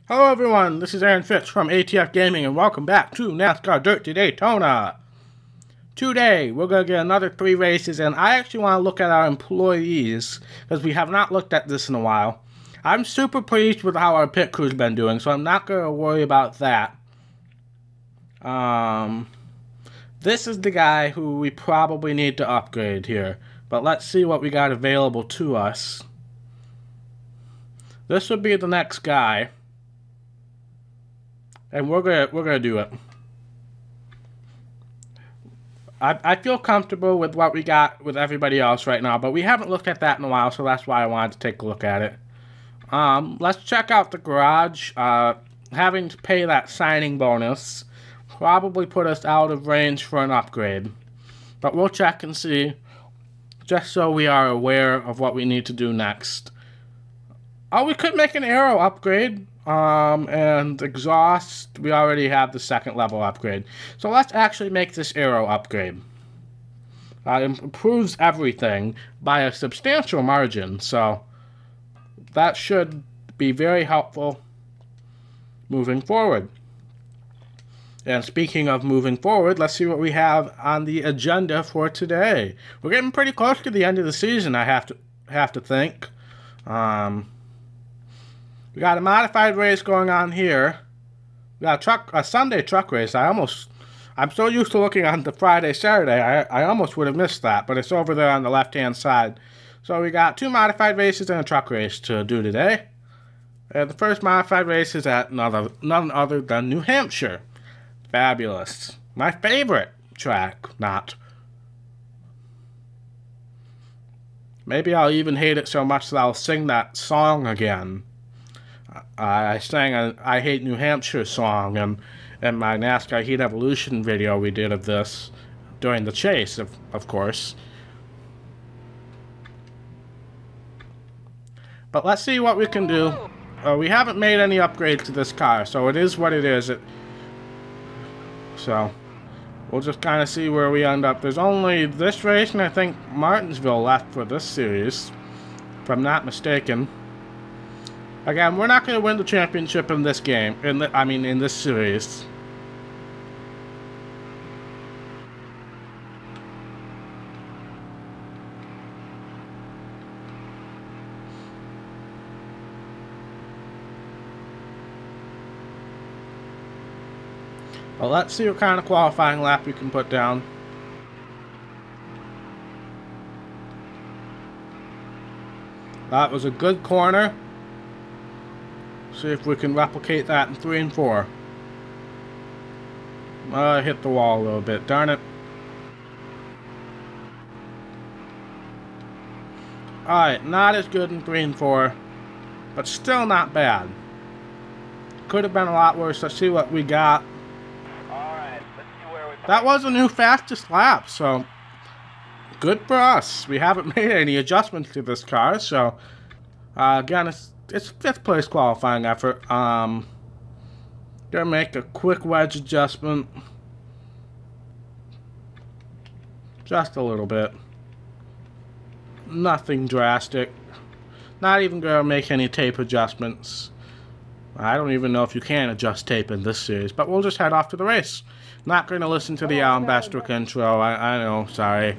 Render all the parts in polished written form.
Hello everyone, this is Aaron Fitz from ATF Gaming and welcome back to NASCAR Dirt to Daytona. Today, we're going to get another 3 races and I actually want to look at our employees because we have not looked at this in a while. I'm super pleased with how our pit crew's been doing, so I'm not going to worry about that. This is the guy who we probably need to upgrade here, but let's see what we got available to us. This would be the next guy. And we're gonna do it. I feel comfortable with what we got with everybody else right now, but we haven't looked at that in a while, so that's why I wanted to take a look at it. Let's check out the garage. Having to pay that signing bonus probably put us out of range for an upgrade, but we'll check and see, just so we are aware of what we need to do next. Oh, we could make an aero upgrade. And exhaust, we already have the 2nd level upgrade. So let's actually make this aero upgrade. It improves everything by a substantial margin, so that should be very helpful moving forward. And speaking of moving forward, let's see what we have on the agenda for today. We're getting pretty close to the end of the season, I have to think. We got a modified race going on here. We got a Sunday truck race. I'm so used to looking on the Friday, Saturday, I almost would have missed that, but it's over there on the left-hand side. So we got 2 modified races and a truck race to do today. And the first modified race is at none other than New Hampshire. Fabulous. My favorite track, not. Maybe I'll even hate it so much that I'll sing that song again. I sang a I Hate New Hampshire song in my NASCAR Heat Evolution video we did of this during the chase, of course. But let's see what we can do. We haven't made any upgrades to this car, so it is what it is. So we'll just kind of see where we end up. There's only this race and I think Martinsville left for this series, if I'm not mistaken. Again, we're not going to win the championship in this game, in this series. Well, let's see what kind of qualifying lap we can put down. That was a good corner. See if we can replicate that in 3 and 4. I hit the wall a little bit, darn it. Alright, not as good in 3 and 4, but still not bad. Could have been a lot worse. Let's see what we got. Alright, let's see where we That was a new fastest lap, so good for us. We haven't made any adjustments to this car, so again, it's 5th place qualifying effort. Gonna make a quick wedge adjustment. Just a little bit. Nothing drastic. Not even gonna make any tape adjustments. I don't even know if you can adjust tape in this series, but we'll just head off to the race. Not gonna listen to the Alan Bestwick intro. I know, sorry.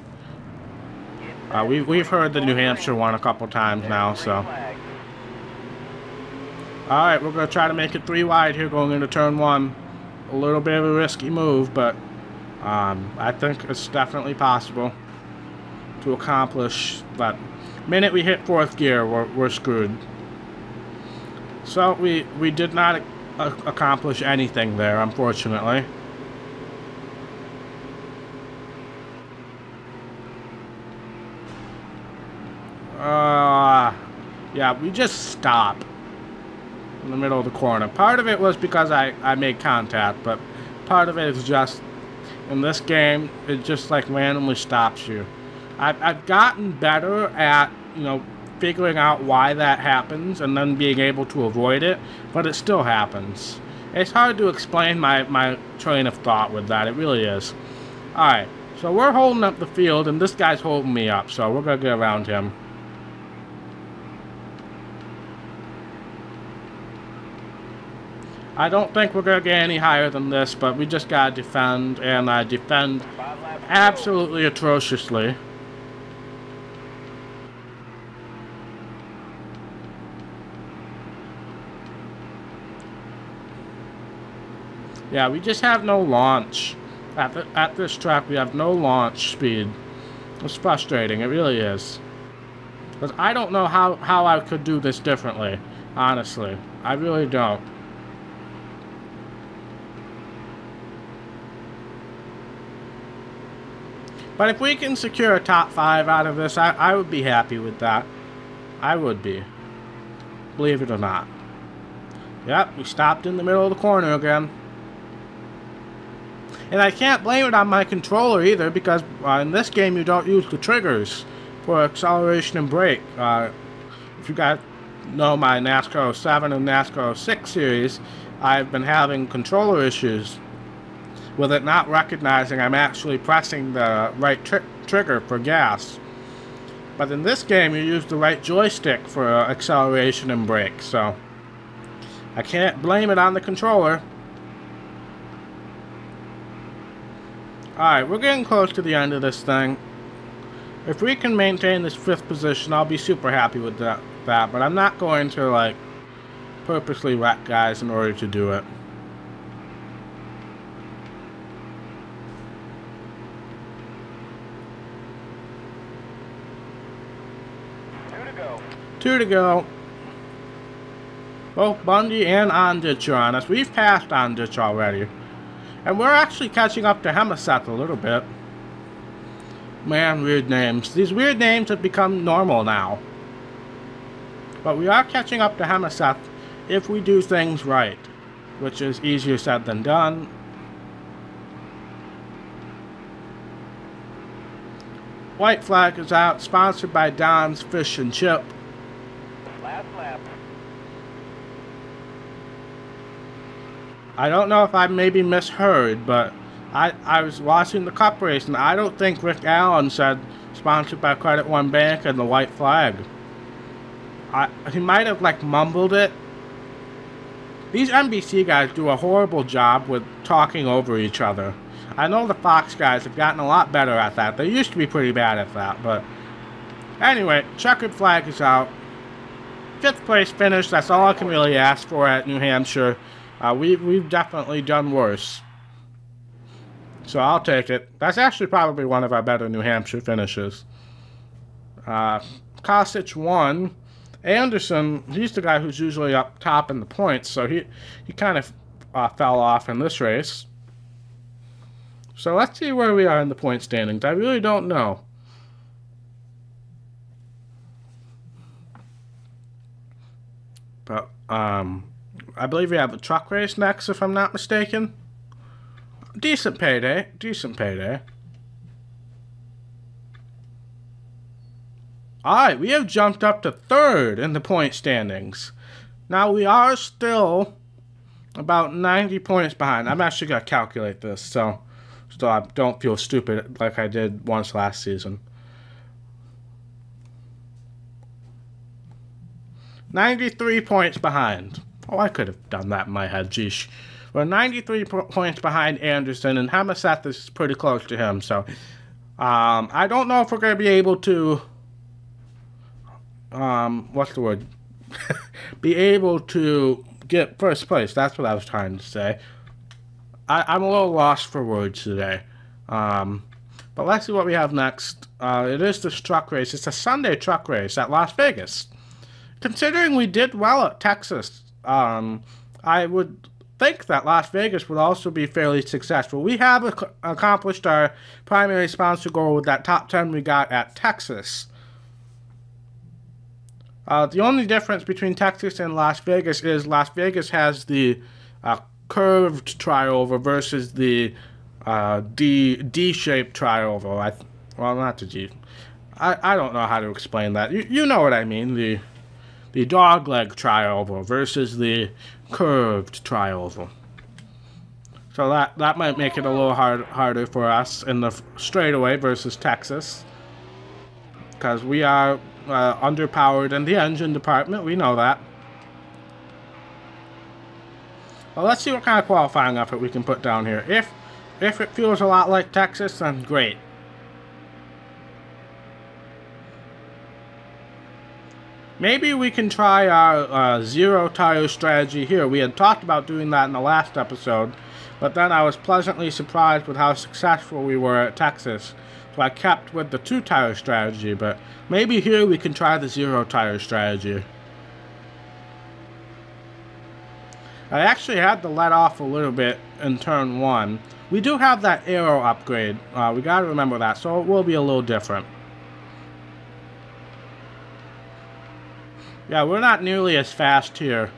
We've heard the New Hampshire one a couple times now, so. Alright, we're going to try to make it 3 wide here going into turn 1. A little bit of a risky move, but I think it's definitely possible to accomplish. But the minute we hit 4th gear, we're screwed. So we did not accomplish anything there, unfortunately. Yeah, we just stopped in the middle of the corner. Part of it was because I made contact, but part of it is just, in this game, it just like randomly stops you. I've gotten better at, figuring out why that happens and then being able to avoid it, but it still happens. It's hard to explain my train of thought with that, it really is. Alright, so we're holding up the field and this guy's holding me up, so we're gonna get around him. I don't think we're going to get any higher than this, but we just got to defend, and I defend 5 laps to go. absolutely atrociously. Yeah, we just have no launch. At this track, we have no launch speed. It's frustrating, it really is. Because I don't know how I could do this differently, honestly. I really don't. But if we can secure a top 5 out of this, I would be happy with that. I would be. Believe it or not. Yep, we stopped in the middle of the corner again. And I can't blame it on my controller either, because in this game you don't use the triggers for acceleration and brake. If you guys know my Nascar 07 and Nascar 06 series, I've been having controller issues with it not recognizing I'm actually pressing the right trigger for gas. But in this game you use the right joystick for acceleration and brake, so I can't blame it on the controller. Alright, we're getting close to the end of this thing. If we can maintain this 5th position, I'll be super happy with that. But I'm not going to, like, purposely wreck guys in order to do it. Two to go. Both Bundy and Ondich are on us. We've passed Ondich already. And we're actually catching up to Hemaseth a little bit. Man, weird names. These weird names have become normal now. But we are catching up to Hemaseth if we do things right. Which is easier said than done. White flag is out, sponsored by Don's Fish and Chip. Last lap. I don't know if I maybe misheard, but I was watching the cup race, and I don't think Rick Allen said sponsored by Credit One Bank and the white flag. He might have, like, mumbled it. These NBC guys do a horrible job with talking over each other. I know the Fox guys have gotten a lot better at that. They used to be pretty bad at that, but anyway, checkered flag is out. 5th place finish, that's all I can really ask for at New Hampshire. We've definitely done worse. So I'll take it. That's actually probably one of our better New Hampshire finishes. Kosich won. Anderson, he's the guy who's usually up top in the points, so he kind of fell off in this race. So let's see where we are in the point standings. I really don't know. But, I believe we have a truck race next, if I'm not mistaken. Decent payday. Decent payday. Alright, we have jumped up to 3rd in the point standings. Now, we are still about 90 points behind. I'm actually going to calculate this, so I don't feel stupid like I did once last season. 93 points behind. Oh, I could have done that in my head, geesh. We're 93 points behind Anderson, and Hemaseth is pretty close to him, so I don't know if we're going to be able to, what's the word? be able to get 1st place. That's what I was trying to say. I'm a little lost for words today. But let's see what we have next. It is this truck race. It's a Sunday truck race at Las Vegas. Considering we did well at Texas, I would think that Las Vegas would also be fairly successful. We have accomplished our primary sponsor goal with that top 10 we got at Texas. The only difference between Texas and Las Vegas is Las Vegas has the curved trioval versus the D-shaped trioval. Well, not the G. I don't know how to explain that. You know what I mean. The dogleg trioval versus the curved trioval. So that might make it a little harder for us in the straightaway versus Texas. Because we are underpowered in the engine department. We know that. Well, let's see what kind of qualifying effort we can put down here. If it feels a lot like Texas, then great. Maybe we can try our zero tire strategy here. We had talked about doing that in the last episode, but then I was pleasantly surprised with how successful we were at Texas. So I kept with the 2 tire strategy, but maybe here we can try the 0 tire strategy. I actually had to let off a little bit in turn 1. We do have that aero upgrade. We gotta remember that, so it will be a little different. Yeah, we're not nearly as fast here.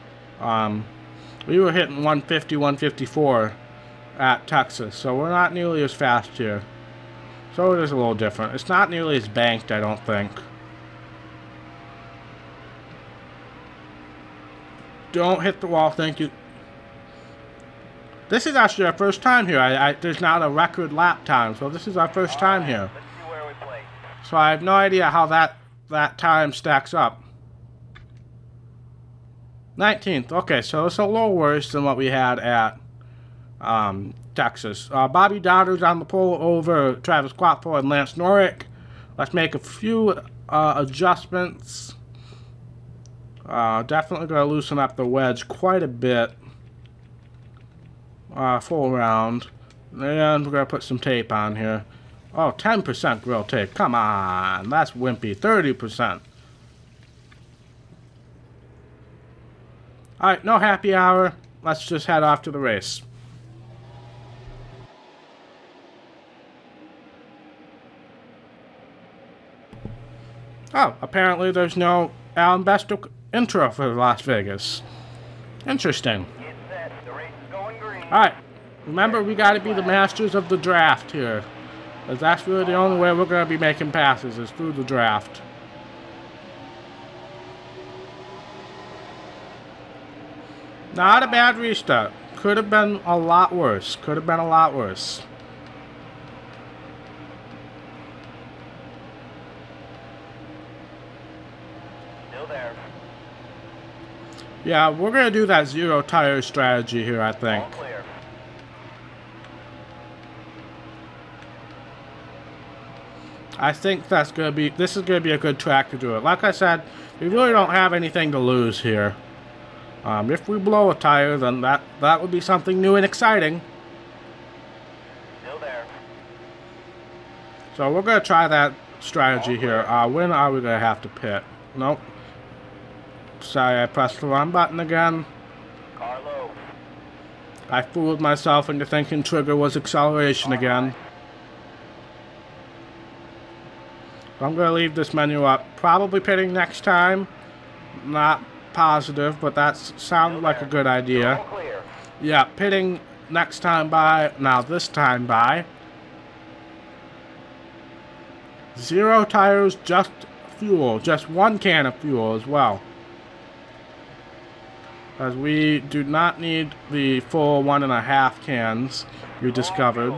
We were hitting 150, 154 at Texas, so we're not nearly as fast here. So it is a little different. It's not nearly as banked, I don't think. Don't hit the wall, thank you. This is actually our first time here. There's not a record lap time, so this is our first time here. Let's see where we place. So I have no idea how that time stacks up. 19th. Okay, so it's a little worse than what we had at Texas. Bobby Donner's on the pole over Travis Quatpo and Lance Norrick. Let's make a few adjustments. Definitely going to loosen up the wedge quite a bit. Full round. And we're going to put some tape on here. Oh, 10% grill tape. Come on. That's wimpy. 30%. Alright, no happy hour. Let's just head off to the race. Oh, apparently there's no Alan Bestick intro for Las Vegas. Interesting. Get set. The race is going green. Alright, remember we gotta be the masters of the draft here. Because that's really the only way we're gonna be making passes is through the draft. Not a bad restart. Could have been a lot worse. Could have been a lot worse. Still there. Yeah, we're going to do that 0 tire strategy here, I think. All clear. I think that's going to be... This is going to be a good track to do it. Like I said, we really don't have anything to lose here. If we blow a tire, then that would be something new and exciting. Still there. So we're going to try that strategy here. When are we going to have to pit? Nope. Sorry, I pressed the wrong button again. Carlo. I fooled myself into thinking trigger was acceleration again. I'm going to leave this menu up. Probably pitting next time. Not positive, but that sounded like a good idea. All clear. Yeah, pitting next time by. Now this time by. 0 tires, just fuel. Just 1 can of fuel as well. As we do not need the full 1.5 cans we discovered.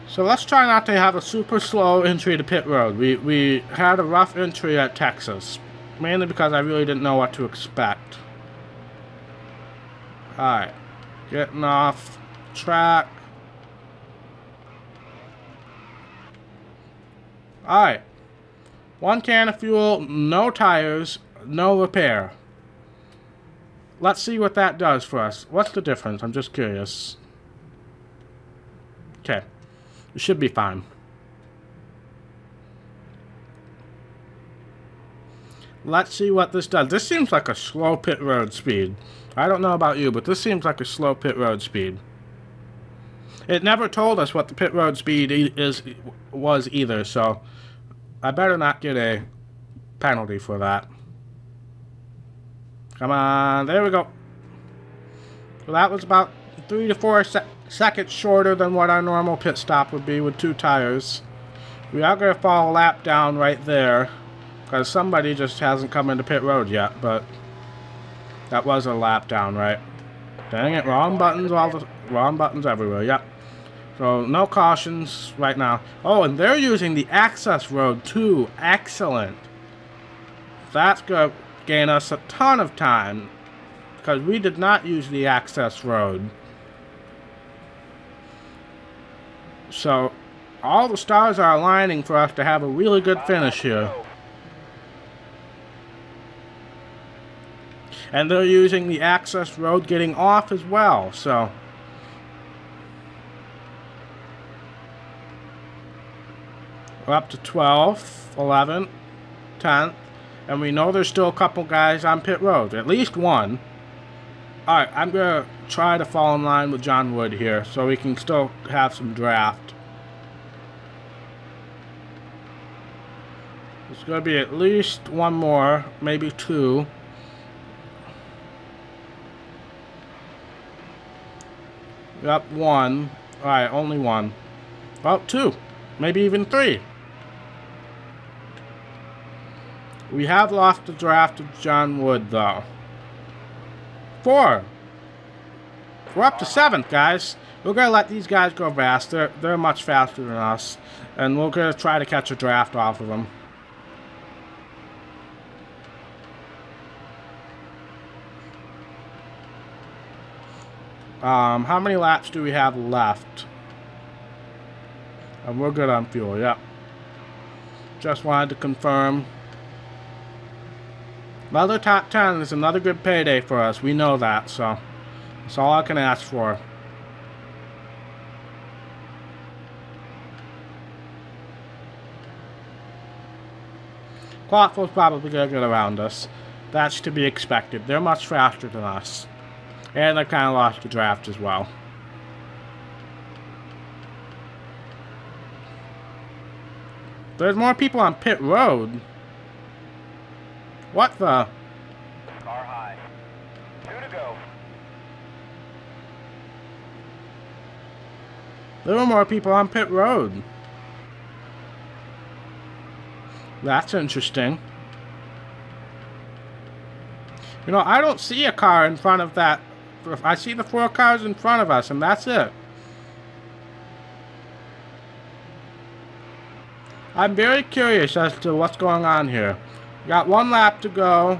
So let's try not to have a super slow entry to pit road. We had a rough entry at Texas. Mainly because I really didn't know what to expect. Alright. Getting off track. Alright. 1 can of fuel, no tires, no repair. Let's see what that does for us. What's the difference? I'm just curious. Okay. It should be fine. Let's see what this does. This seems like a slow pit road speed. I don't know about you, but this seems like a slow pit road speed. It never told us what the pit road speed was either, so I better not get a penalty for that. Come on, there we go. So that was about 3 to 4 seconds shorter than what our normal pit stop would be with 2 tires. We are going to fall a lap down right there because somebody just hasn't come into pit road yet, but that was a lap down, right? Dang it, wrong buttons, wrong buttons everywhere, yep. So no cautions right now. Oh, and they're using the access road too. Excellent. that's going to gain us a ton of time, because we did not use the access road. So, all the stars are aligning for us to have a really good finish here. And they're using the access road getting off as well, so. We're up to 12th, 11th, 10th, and we know there's still a couple guys on pit road, at least one. Alright, I'm going to try to fall in line with John Wood here, so we can still have some draft. There's going to be at least one more, maybe two. Yep, one. Alright, only one. Well, two. Maybe even three. We have lost the draft of John Wood, though. 4. We're up to 7th, guys. We're going to let these guys go fast. They're much faster than us. And we're going to try to catch a draft off of them. How many laps do we have left? And we're good on fuel, yep. Just wanted to confirm. Another top 10 is another good payday for us. We know that, so that's all I can ask for. Quattle's probably going to get around us. That's to be expected. They're much faster than us. And I kind of lost the draft as well. There's more people on pit road. What the? Car high. 2 to go. There were more people on pit road. That's interesting. You know, I don't see a car in front of that. I see the 4 cars in front of us, and that's it. I'm very curious as to what's going on here. Got 1 lap to go.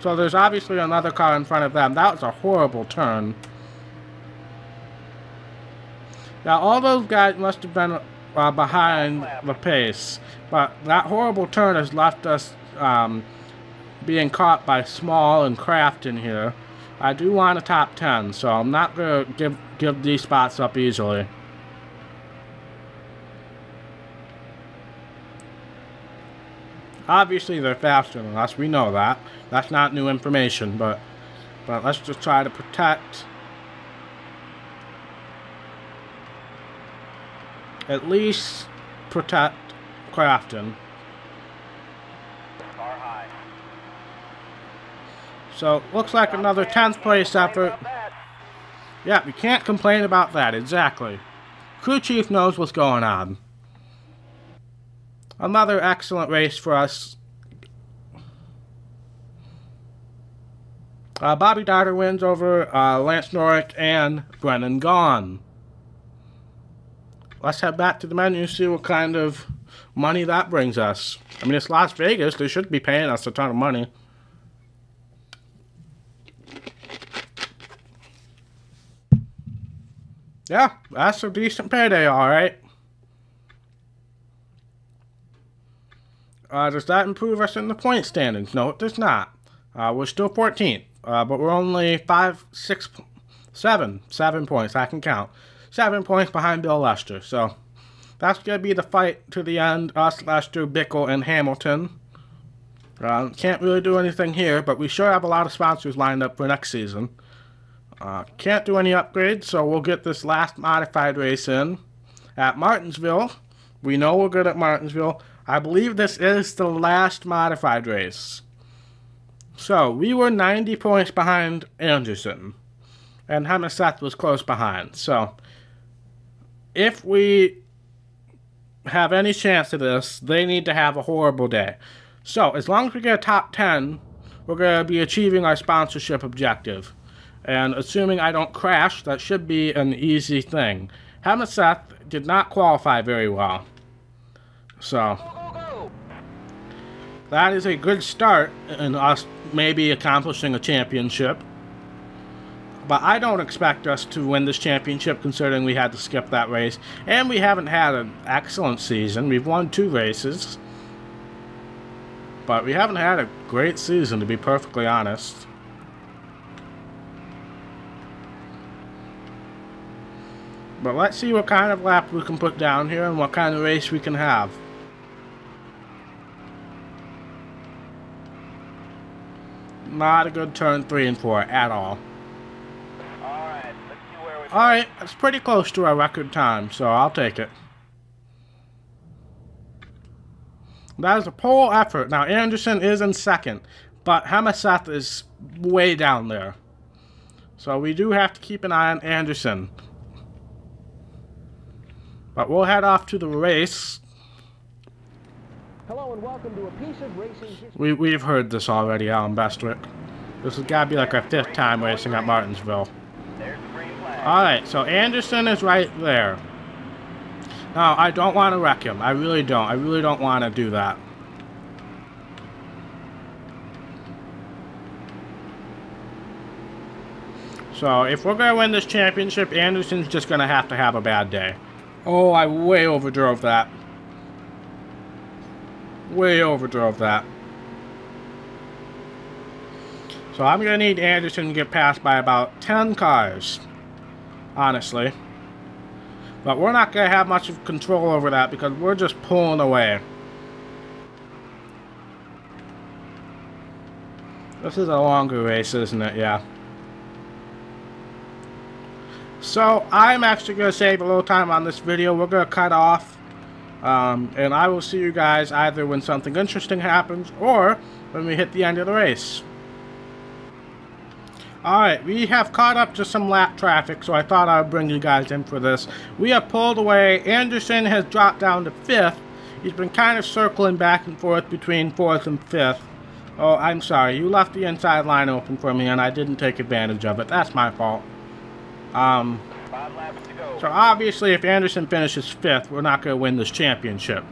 So there's obviously another car in front of them. That was a horrible turn. Now, all those guys must have been behind the pace. But that horrible turn has left us being caught by Small and Kraft in here. I do want a top 10, so I'm not going to give these spots up easily. Obviously, they're faster than us. We know that. That's not new information, but let's just try to protect at least protect Crafton. So, looks like another 10th place effort. Yeah, we can't complain about that, exactly. Crew chief knows what's going on. Another excellent race for us. Bobby Darter wins over Lance Norrick and Brennan Gaughan. Let's head back to the menu, see what kind of money that brings us. I mean, it's Las Vegas. They should be paying us a ton of money. Yeah, that's a decent payday, alright. Does that improve us in the point standings? No, it does not. We're still 14th, but we're only 7 points. I can count. 7 points behind Bill Lester. So that's going to be the fight to the end. Us, Lester, Bickle, and Hamilton. Can't really do anything here, but we sure have a lot of sponsors lined up for next season. Can't do any upgrades, so we'll get this last modified race in at Martinsville. We know we're good at Martinsville. I believe this is the last modified race. So, we were 90 points behind Anderson. And Hemeseth was close behind. So, if we have any chance of this, they need to have a horrible day. So, as long as we get a top 10, we're going to be achieving our sponsorship objective. And assuming I don't crash, that should be an easy thing. Hemeseth did not qualify very well. So, That is a good start in us maybe accomplishing a championship. But I don't expect us to win this championship considering we had to skip that race. And we haven't had an excellent season. We've won 2 races. But we haven't had a great season, to be perfectly honest. But let's see what kind of lap we can put down here and what kind of race we can have. Not a good turn 3 and 4 at all. Alright, let's see where we Alright, that's pretty close to our record time, so I'll take it. That is a pole effort. Now, Anderson is in second, but Hemeseth is way down there. So we do have to keep an eye on Anderson. But we'll head off to the race. Hello and welcome to a piece of racing history. We've heard this already, Alan Bestwick. This has got to be like our 5th time racing at Martinsville. There's the green flag. Alright, so Anderson is right there. Now, I don't want to wreck him. I really don't. I really don't want to do that. So, if we're going to win this championship, Anderson's just going to have a bad day. Oh, I way overdrove that. Way overdrove that. So I'm going to need Anderson to get past by about 10 cars. Honestly. But we're not going to have much of control over that because we're just pulling away. This is a longer race, isn't it? Yeah. So I'm actually going to save a little time on this video. We're going to cut off. And I will see you guys either when something interesting happens or when we hit the end of the race. Alright, we have caught up to some lap traffic, so I thought I would bring you guys in for this. We have pulled away. Anderson has dropped down to 5th. He's been kind of circling back and forth between 4th and 5th. Oh, I'm sorry. You left the inside line open for me and I didn't take advantage of it. That's my fault. 5 laps to go. So obviously if Anderson finishes 5th, we're not going to win this championship.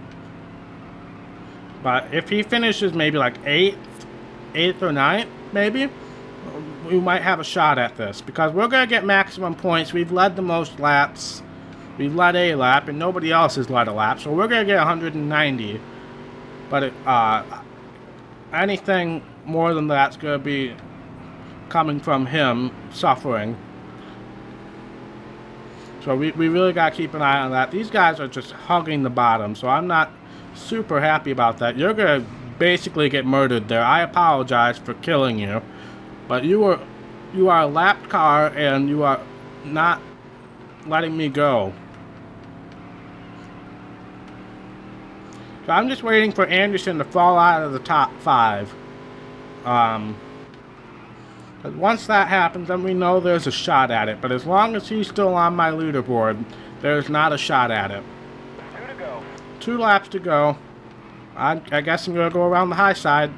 But if he finishes maybe like 8th or 9th, maybe, we might have a shot at this. Because we're going to get maximum points. We've led the most laps. We've led a lap, and nobody else has led a lap. So we're going to get 190. But anything more than that's going to be coming from him suffering. So we really got to keep an eye on that. These guys are just hugging the bottom, so I'm not super happy about that. You're going to basically get murdered there. I apologize for killing you, but you are a lapped car, and you are not letting me go. So I'm just waiting for Anderson to fall out of the top 5. Once that happens, then we know there's a shot at it. But as long as he's still on my leaderboard, there's not a shot at it. 2 to go. 2 laps to go. I guess I'm going to go around the high side.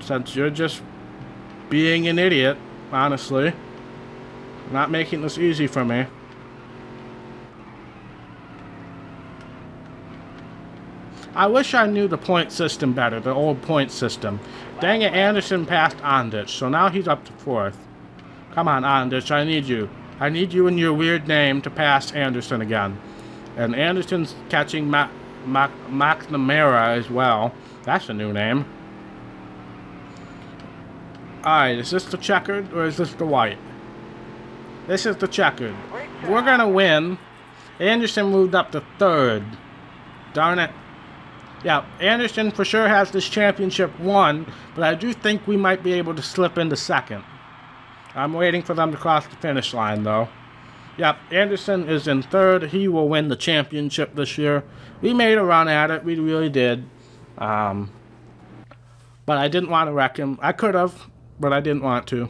Since you're just being an idiot, honestly. Not making this easy for me. I wish I knew the point system better, the old point system. Dang it, Anderson passed Ondich, so now he's up to 4th. Come on, Ondich, I need you. I need you and your weird name to pass Anderson again. And Anderson's catching McNamara as well. That's a new name. Alright, is this the checkered or is this the white? This is the checkered. We're gonna win. Anderson moved up to 3rd. Darn it. Yeah, Anderson for sure has this championship won, but I do think we might be able to slip into 2nd. I'm waiting for them to cross the finish line, though. Yep, Anderson is in 3rd. He will win the championship this year. We made a run at it. We really did. But I didn't want to wreck him. I could have, but I didn't want to.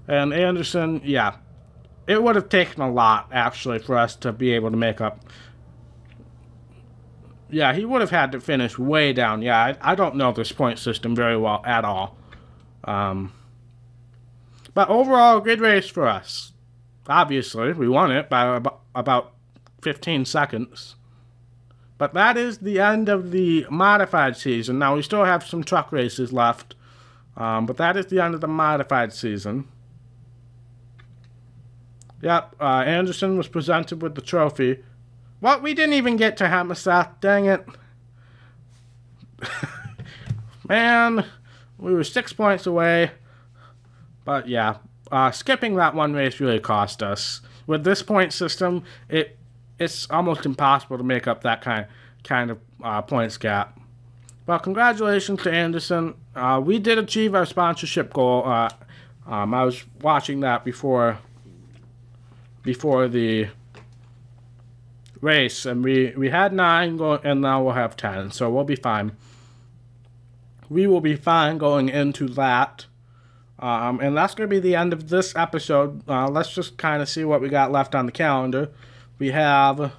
And Anderson, yeah. It would have taken a lot, actually, for us to be able to make up. Yeah, he would have had to finish way down. Yeah, I don't know this point system very well at all. But overall, good race for us. Obviously, we won it by about 15 seconds. But that is the end of the modified season. Now, we still have some truck races left. But that is the end of the modified season. Yep, Anderson was presented with the trophy. Well, we didn't even get to Hamasath. Dang it. Man, we were 6 points away. But yeah, skipping that one race really cost us. With this point system, it's almost impossible to make up that kind of points gap. Well, congratulations to Anderson. We did achieve our sponsorship goal. I was watching that before the race, and we had 9 going, and now we'll have 10, so we'll be fine. We will be fine going into that. And that's going to be the end of this episode. Let's just kind of see what we got left on the calendar. We have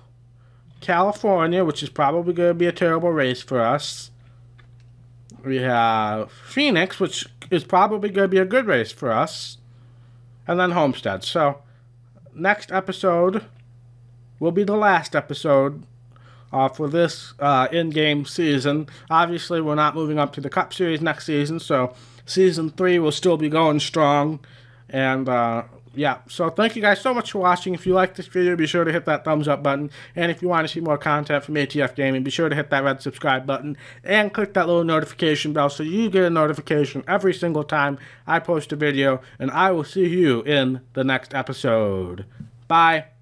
California, which is probably going to be a terrible race for us. We have Phoenix, which is probably going to be a good race for us. And then Homestead. So, next episode will be the last episode for this in-game season. Obviously, we're not moving up to the Cup Series next season, so Season 3 will still be going strong. And, yeah, so thank you guys so much for watching. If you like this video, be sure to hit that thumbs up button. And if you want to see more content from ATF Gaming, be sure to hit that red subscribe button and click that little notification bell so you get a notification every single time I post a video. And I will see you in the next episode. Bye.